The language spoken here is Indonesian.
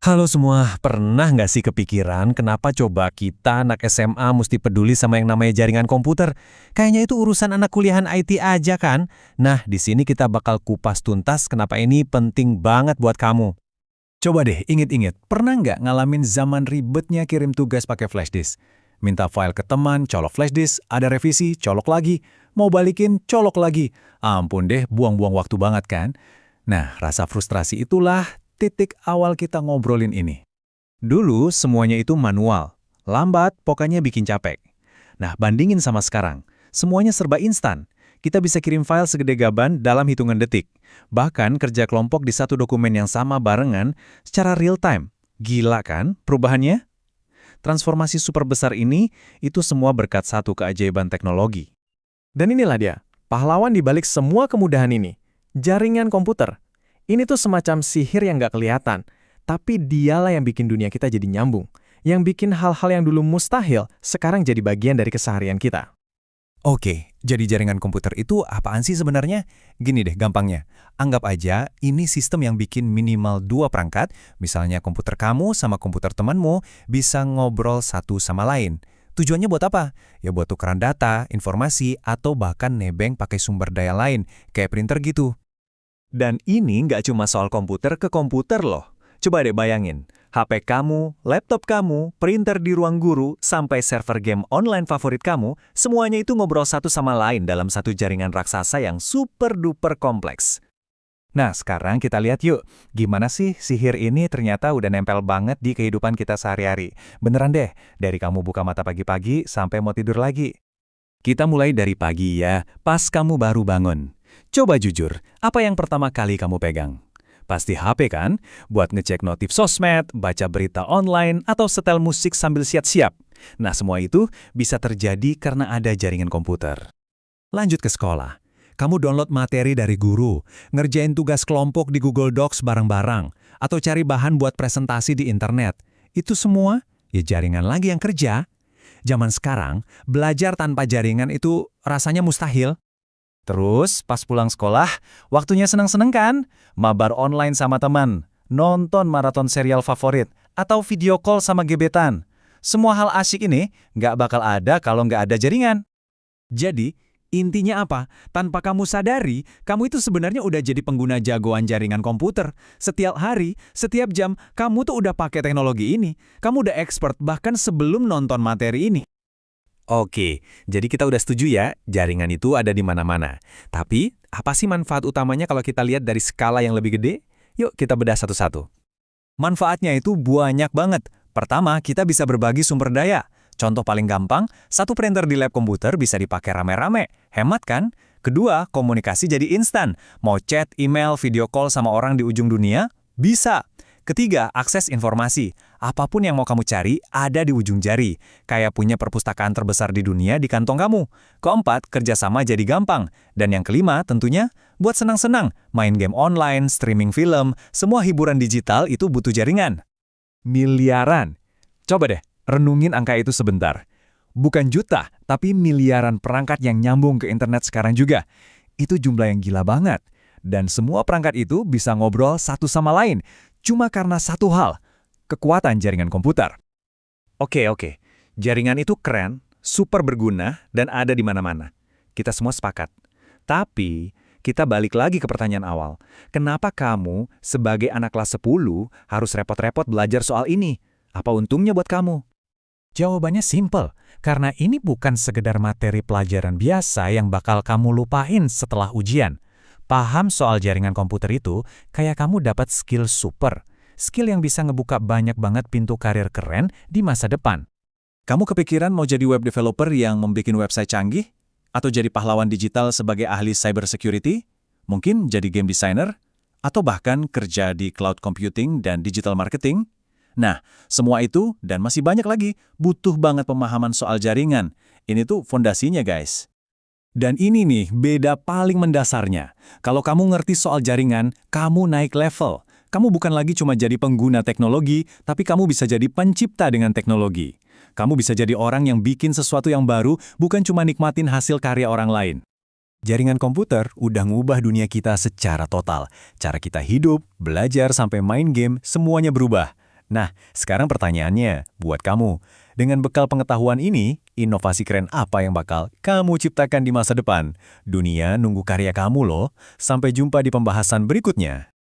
Halo semua, pernah nggak sih kepikiran kenapa coba kita anak SMA mesti peduli sama yang namanya jaringan komputer? Kayaknya itu urusan anak kuliahan IT aja kan? Nah, di sini kita bakal kupas tuntas kenapa ini penting banget buat kamu. Coba deh inget-inget, pernah nggak ngalamin zaman ribetnya kirim tugas pakai flashdisk? Minta file ke teman, colok flashdisk, ada revisi, colok lagi, mau balikin, colok lagi. Ampun deh, buang-buang waktu banget kan? Nah, rasa frustrasi itulah titik awal kita ngobrolin ini. Dulu semuanya itu manual. Lambat, pokoknya bikin capek. Nah, bandingin sama sekarang. Semuanya serba instan. Kita bisa kirim file segede gaban dalam hitungan detik. Bahkan kerja kelompok di satu dokumen yang sama barengan secara real time. Gila kan perubahannya? Transformasi super besar ini, itu semua berkat satu keajaiban teknologi. Dan inilah dia, pahlawan di balik semua kemudahan ini. Jaringan komputer. Ini tuh semacam sihir yang nggak kelihatan, tapi dialah yang bikin dunia kita jadi nyambung. Yang bikin hal-hal yang dulu mustahil, sekarang jadi bagian dari keseharian kita. Oke, jadi jaringan komputer itu apaan sih sebenarnya? Gini deh gampangnya, anggap aja ini sistem yang bikin minimal dua perangkat, misalnya komputer kamu sama komputer temanmu, bisa ngobrol satu sama lain. Tujuannya buat apa? Ya buat tukeran data, informasi, atau bahkan nebeng pakai sumber daya lain, kayak printer gitu. Dan ini nggak cuma soal komputer ke komputer loh. Coba deh bayangin, HP kamu, laptop kamu, printer di ruang guru, sampai server game online favorit kamu, semuanya itu ngobrol satu sama lain dalam satu jaringan raksasa yang super duper kompleks. Nah, sekarang kita lihat yuk, gimana sih sihir ini ternyata udah nempel banget di kehidupan kita sehari-hari. Beneran deh, dari kamu buka mata pagi-pagi sampai mau tidur lagi. Kita mulai dari pagi ya, pas kamu baru bangun. Coba jujur, apa yang pertama kali kamu pegang? Pasti HP kan? Buat ngecek notif sosmed, baca berita online, atau setel musik sambil siap-siap. Nah, semua itu bisa terjadi karena ada jaringan komputer. Lanjut ke sekolah. Kamu download materi dari guru, ngerjain tugas kelompok di Google Docs bareng-bareng, atau cari bahan buat presentasi di internet. Itu semua, ya jaringan lagi yang kerja. Zaman sekarang, belajar tanpa jaringan itu rasanya mustahil. Terus, pas pulang sekolah, waktunya seneng-seneng kan? Mabar online sama teman, nonton maraton serial favorit, atau video call sama gebetan. Semua hal asyik ini nggak bakal ada kalau nggak ada jaringan. Jadi, intinya apa? Tanpa kamu sadari, kamu itu sebenarnya udah jadi pengguna jagoan jaringan komputer. Setiap hari, setiap jam, kamu tuh udah pakai teknologi ini. Kamu udah expert bahkan sebelum nonton materi ini. Oke, jadi kita udah setuju ya, jaringan itu ada di mana-mana. Tapi, apa sih manfaat utamanya kalau kita lihat dari skala yang lebih gede? Yuk kita bedah satu-satu. Manfaatnya itu banyak banget. Pertama, kita bisa berbagi sumber daya. Contoh paling gampang, satu printer di lab komputer bisa dipakai rame-rame. Hemat kan? Kedua, komunikasi jadi instan. Mau chat, email, video call sama orang di ujung dunia? Bisa. Ketiga, akses informasi. Apapun yang mau kamu cari, ada di ujung jari. Kayak punya perpustakaan terbesar di dunia di kantong kamu. Keempat, kerjasama jadi gampang. Dan yang kelima, tentunya, buat senang-senang. Main game online, streaming film, semua hiburan digital itu butuh jaringan. Miliaran. Coba deh, renungin angka itu sebentar. Bukan juta, tapi miliaran perangkat yang nyambung ke internet sekarang juga. Itu jumlah yang gila banget. Dan semua perangkat itu bisa ngobrol satu sama lain. Cuma karena satu hal, kekuatan jaringan komputer. Oke. Jaringan itu keren, super berguna, dan ada di mana-mana. Kita semua sepakat. Tapi, kita balik lagi ke pertanyaan awal. Kenapa kamu, sebagai anak kelas 10, harus repot-repot belajar soal ini? Apa untungnya buat kamu? Jawabannya simple, karena ini bukan sekedar materi pelajaran biasa yang bakal kamu lupain setelah ujian. Paham soal jaringan komputer itu, kayak kamu dapat skill super. Skill yang bisa ngebuka banyak banget pintu karir keren di masa depan. Kamu kepikiran mau jadi web developer yang membuat website canggih? Atau jadi pahlawan digital sebagai ahli cyber security? Mungkin jadi game designer? Atau bahkan kerja di cloud computing dan digital marketing? Nah, semua itu dan masih banyak lagi butuh banget pemahaman soal jaringan. Ini tuh fondasinya, guys. Dan ini nih, beda paling mendasarnya. Kalau kamu ngerti soal jaringan, kamu naik level. Kamu bukan lagi cuma jadi pengguna teknologi, tapi kamu bisa jadi pencipta dengan teknologi. Kamu bisa jadi orang yang bikin sesuatu yang baru, bukan cuma nikmatin hasil karya orang lain. Jaringan komputer udah ngubah dunia kita secara total. Cara kita hidup, belajar, sampai main game, semuanya berubah. Nah, sekarang pertanyaannya buat kamu. Dengan bekal pengetahuan ini, inovasi keren apa yang bakal kamu ciptakan di masa depan? Dunia nunggu karya kamu loh. Sampai jumpa di pembahasan berikutnya.